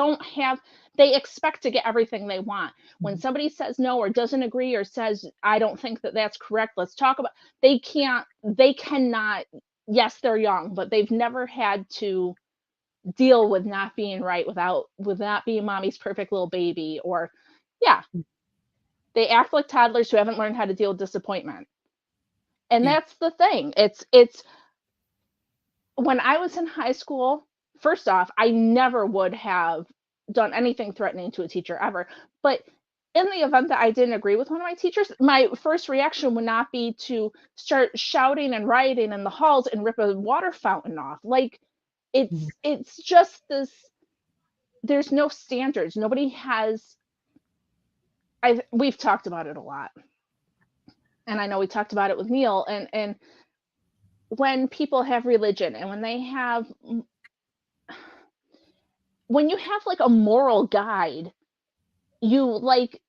expect to get everything they want. When Mhm. somebody says no or doesn't agree or says I don't think that that's correct, let's talk about, they cannot. Yes, they're young, but they've never had to deal with not being right with not being mommy's perfect little baby, or yeah, they act like toddlers who haven't learned how to deal with disappointment. And Yeah. that's the thing. It's when I was in high school, first off, I never would have done anything threatening to a teacher ever. But in the event that I didn't agree with one of my teachers, my first reaction would not be to start shouting and rioting in the halls and rip a water fountain off. Like Mhm. it's just this, there's no standards. Nobody has. We've talked about it a lot. And I know we talked about it with Neil, and when people have religion and when you have like a moral guide, you like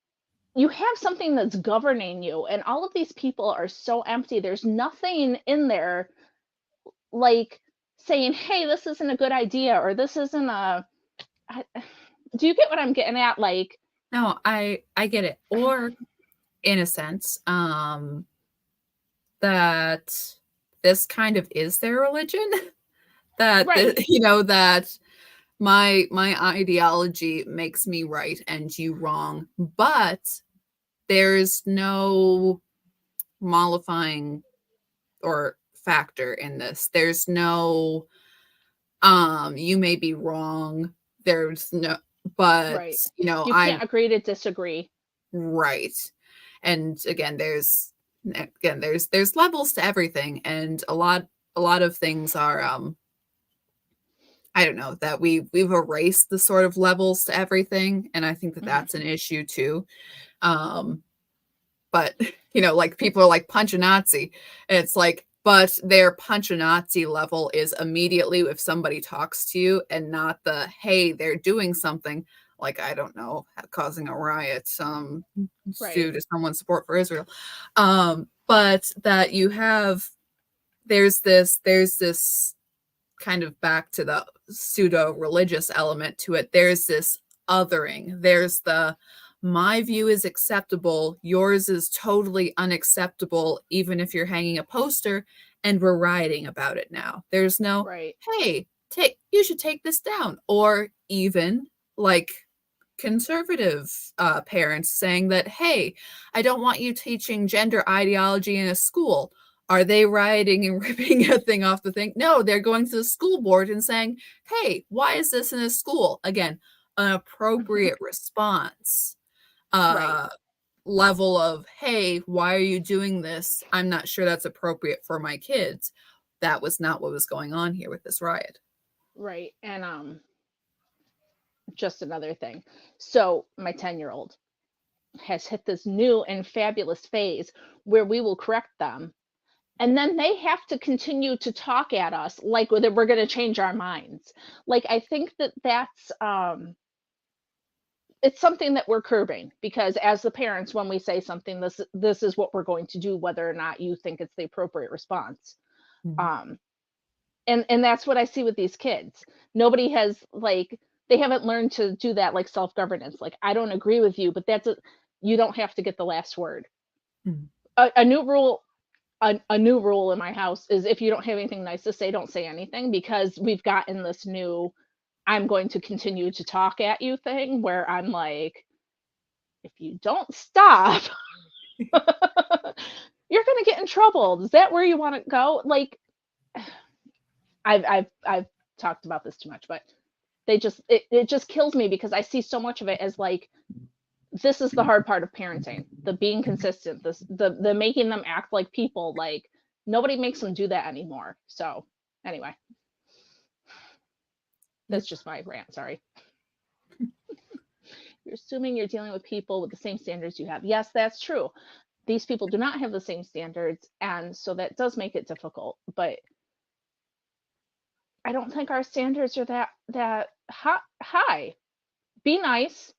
you have something that's governing you, and all of these people are so empty. There's nothing in there like saying, "Hey, this isn't a good idea," or "This isn't a." I, do you get what I'm getting at? Like, No, I get it. Or in a sense, that this kind of is their religion. That right, that my ideology makes me right and you wrong, but there's no mollifying or factor in this. There's no you may be wrong. There's no, but right. You I'm can't agree to disagree. right. And again there's levels to everything, and a lot of things are I don't know, that we've erased the sort of levels to everything, and I think that Hmm. that's an issue too. Um, but like people are like punch a Nazi. And it's like, but their punch a Nazi level is immediately if somebody talks to you, and not the, hey, they're doing something like, I don't know, causing a riot Right. due to someone's support for Israel. But that you have, there's this kind of back to the pseudo religious element to it. There's this othering. There's the, my view is acceptable, yours is totally unacceptable, even if you're hanging a poster, and we're rioting about it now. There's no, Right. hey, you should take this down. Or even like conservative parents saying that, hey, I don't want you teaching gender ideology in a school. Are they rioting and ripping a thing off the thing? No, they're going to the school board and saying, hey, why is this in a school? Again, an appropriate response. Right. Uh, level of, hey, why are you doing this? I'm not sure that's appropriate for my kids. That was not what was going on here with this riot. Right. And just another thing. So my 10-year-old has hit this new and fabulous phase where we will correct them, and then they have to continue to talk at us like that we're going to change our minds. Like, I think that that's it's something that we're curbing, because as the parents, when we say something, this is what we're going to do, whether or not you think it's the appropriate response. Mhm. um and that's what I see with these kids. Nobody has, like, they haven't learned to do that, like, self-governance. Like, I don't agree with you, but you don't have to get the last word. Mhm. A new rule, a new rule in my house is, if you don't have anything nice to say, don't say anything, because we've gotten this new I'm going to continue to talk at you thing, where I'm like, if you don't stop, you're going to get in trouble. Is that where you want to go? Like, I've talked about this too much, but it just kills me, because I see so much of it as like, this is the hard part of parenting, the being consistent, the making them act like people. Like, nobody makes them do that anymore. So anyway, Yep. that's just my rant. Sorry. You're assuming you're dealing with people with the same standards you have. Yes, that's true. These people do not have the same standards, and so that does make it difficult. But I don't think our standards are that high. Be nice.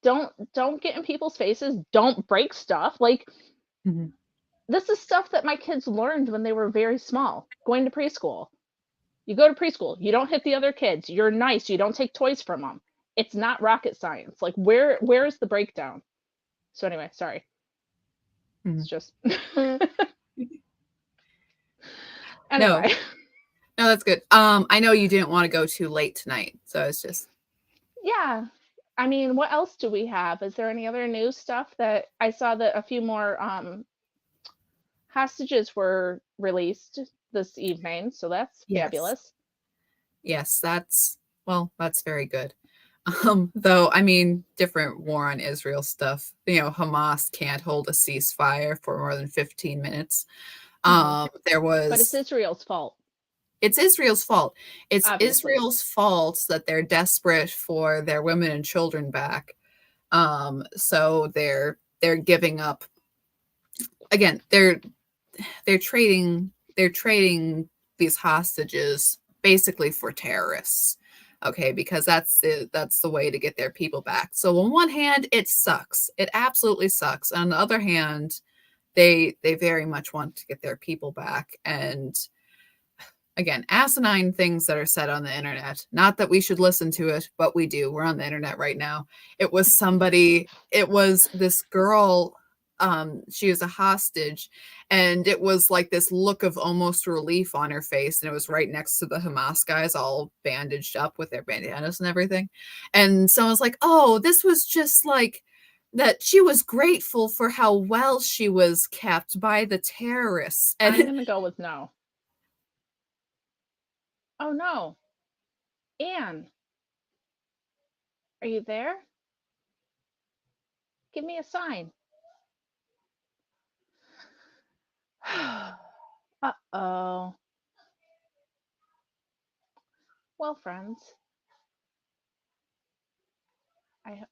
Don't get in people's faces. Don't break stuff. Like, Mhm. this is stuff that my kids learned when they were very small, going to preschool. You go to preschool, you don't hit the other kids. You're nice. You don't take toys from them. It's not rocket science. Like, where is the breakdown? So anyway, sorry. It's Mhm. just No, anyway. no, that's good. I know you didn't want to go too late tonight, so it's just, Yeah. I mean, what else do we have? Is there any other news stuff? That I saw that a few more hostages were released this evening, so that's yes. fabulous. Yes, that's very good. Though, I mean, different war on Israel stuff. Hamas can't hold a ceasefire for more than 15 minutes. Hmm. There But it's was Israel's fault, It's Israel's fault. It's obviously. Israel's fault that they're desperate for their women and children back. So they're giving up. Again, they're trading these hostages basically for terrorists. Okay, because that's the way to get their people back. So on one hand, it sucks. It absolutely sucks. On the other hand, they very much want to get their people back. And again, asinine things that are said on the internet. Not that we should listen to it, but we do. We're on the internet right now. It was this girl, she was a hostage, and it was like this look of almost relief on her face, and it was right next to the Hamas guys all bandaged up with their bandanas and everything. And someone's like, oh, this was just like that she was grateful for how well she was kept by the terrorists. I'm And gonna go with no. Oh no. Anne, are you there? Give me a sign. Uh-oh. Well, friends,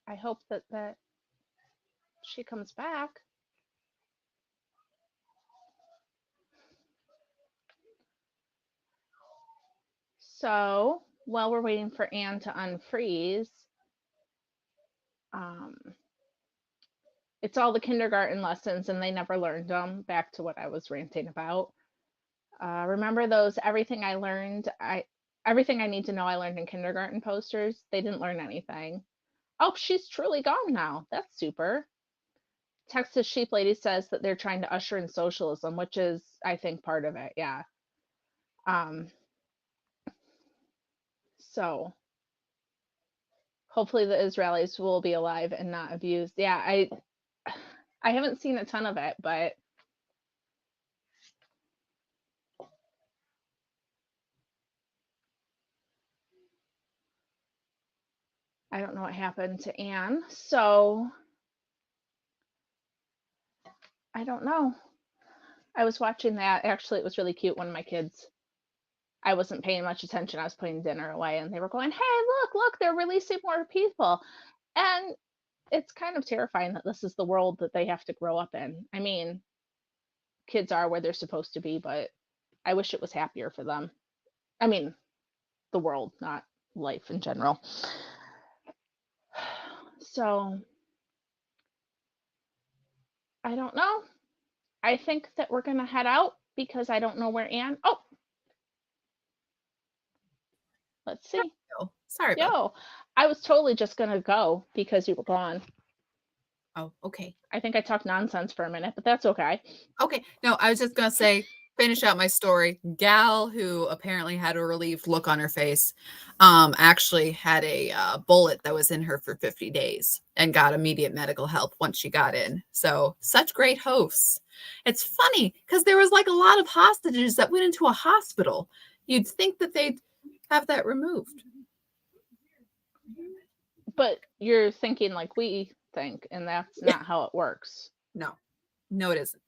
I hope that she comes back. So while we're waiting for Anne to unfreeze, it's all the kindergarten lessons and they never learned them. Back to what I was ranting about. Remember those everything I need to know I learned in kindergarten posters? They didn't learn anything. Oh, she's truly gone now. That's super. Texas Sheep Lady says that they're trying to usher in socialism, which is, I think, part of it. Yeah. Um, so hopefully the Israelis will be alive and not abused. Yeah, I haven't seen a ton of it, but I don't know what happened to Anne. So I don't know. I was watching that. Actually, it was really cute. One of my kids, I wasn't paying much attention. I was putting dinner away, and they were going, "Hey, look, they're releasing more people." And it's kind of terrifying that this is the world that they have to grow up in. I mean, kids are where they're supposed to be, but I wish it was happier for them. I mean, the world, not life in general. So, I don't know. I think that we're going to head out because I don't know where Anne. Oh, let's see. Oh, sorry about Yo, I was totally just going to go because you were gone. Oh, okay. I think I talked nonsense for a minute, but that's okay. Okay. No, I was just going to say, finish out my story. Gal, who apparently had a relieved look on her face, actually had a bullet that was in her for 50 days and got immediate medical help once she got in. So, such great hosts. It's funny because there was like a lot of hostages that went into a hospital. You'd think that they'd have that removed. But you're thinking like we think, and that's not how it works. No, no, it isn't.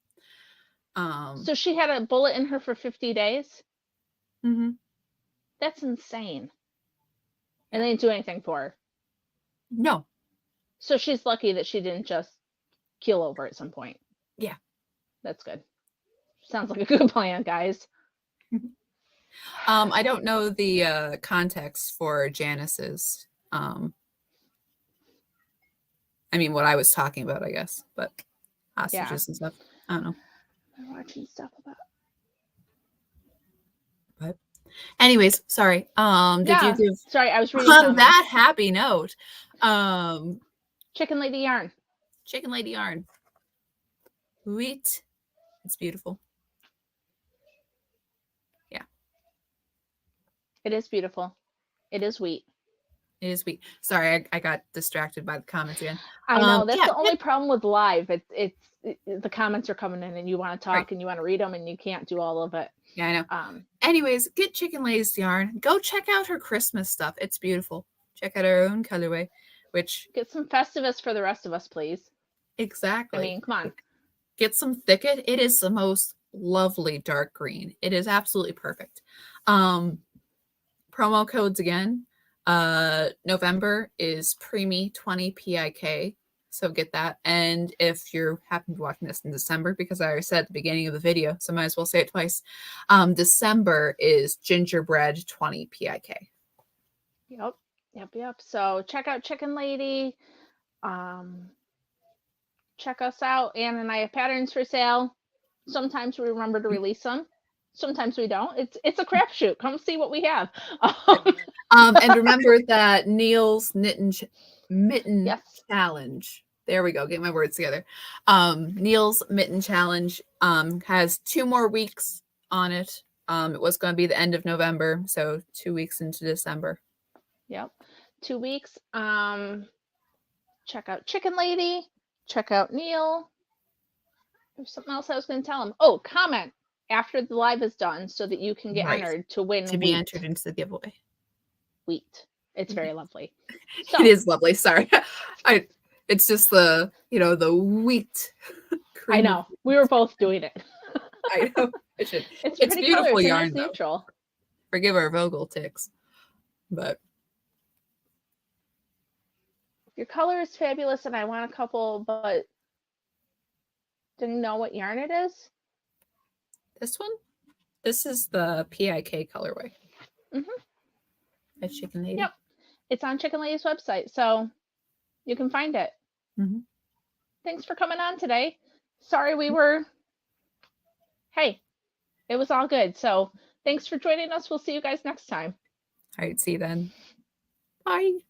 So she had a bullet in her for 50 days? Mm-hmm. That's insane. Yeah. And they didn't do anything for her. No. So she's lucky that she didn't just keel over at some point. Yeah. That's good. Sounds like a good plan, guys. I don't know the context for Janice's. I mean, what I was talking about, I guess, but hostages and stuff. I don't know. I'm watching stuff about. But, anyways, sorry. Did you give? Sorry, I was reading On comments. that happy note, Chicken Lady Yarn. Chicken Lady Yarn. Wheat. It's beautiful. Yeah. It is beautiful. It is wheat. It is wheat. Sorry, I got distracted by the comments again. I know that's the only problem with live. It's the comments are coming in, and you want to talk and you want to read them, and you can't do all of it. Yeah, I know. Anyways, get Chicken Lady's yarn. Go check out her Christmas stuff. It's beautiful. Check out her own colorway, which get some Festivus for the rest of us, please. Exactly. I mean, come on. Get some thicket. It is the most lovely dark green. It is absolutely perfect. Promo codes again. November is Preemie 20 PIK. So get that. And if you're happen to be watching this in December, because I already said at the beginning of the video, so I might as well say it twice. December is Gingerbread 20 PIK. Yep. So check out Chicken Lady. Check us out. Anne and I have patterns for sale. Sometimes we remember to release them. Sometimes we don't. It's a crapshoot. Come see what we have. And remember that Neil's Mitten Challenge. There we go. Get my words together. Neil's Mitten Challenge has 2 more weeks on it. It was going to be the end of November, so 2 weeks into December. Yep. 2 weeks. Check out Chicken Lady. Check out Neil. There's something else I was going to tell him. Oh, comment after the live is done so that you can get entered to win to be entered into the giveaway. Wheat. It's very lovely. So, it is lovely. Sorry. It's just the wheat. I know. We were both doing it. I know. It's beautiful colors, yarn, it's neutral. Forgive our vocal tics. But your color is fabulous and I want a couple, but didn't know what yarn it is. This one? This is the PIK colorway. Mm-hmm. at Chicken Lady. Yep. It's on Chicken Lady's website, so you can find it. Mm-hmm. Thanks for coming on today. Sorry we were. Hey, it was all good. So thanks for joining us. We'll see you guys next time. All right, see you then. Bye.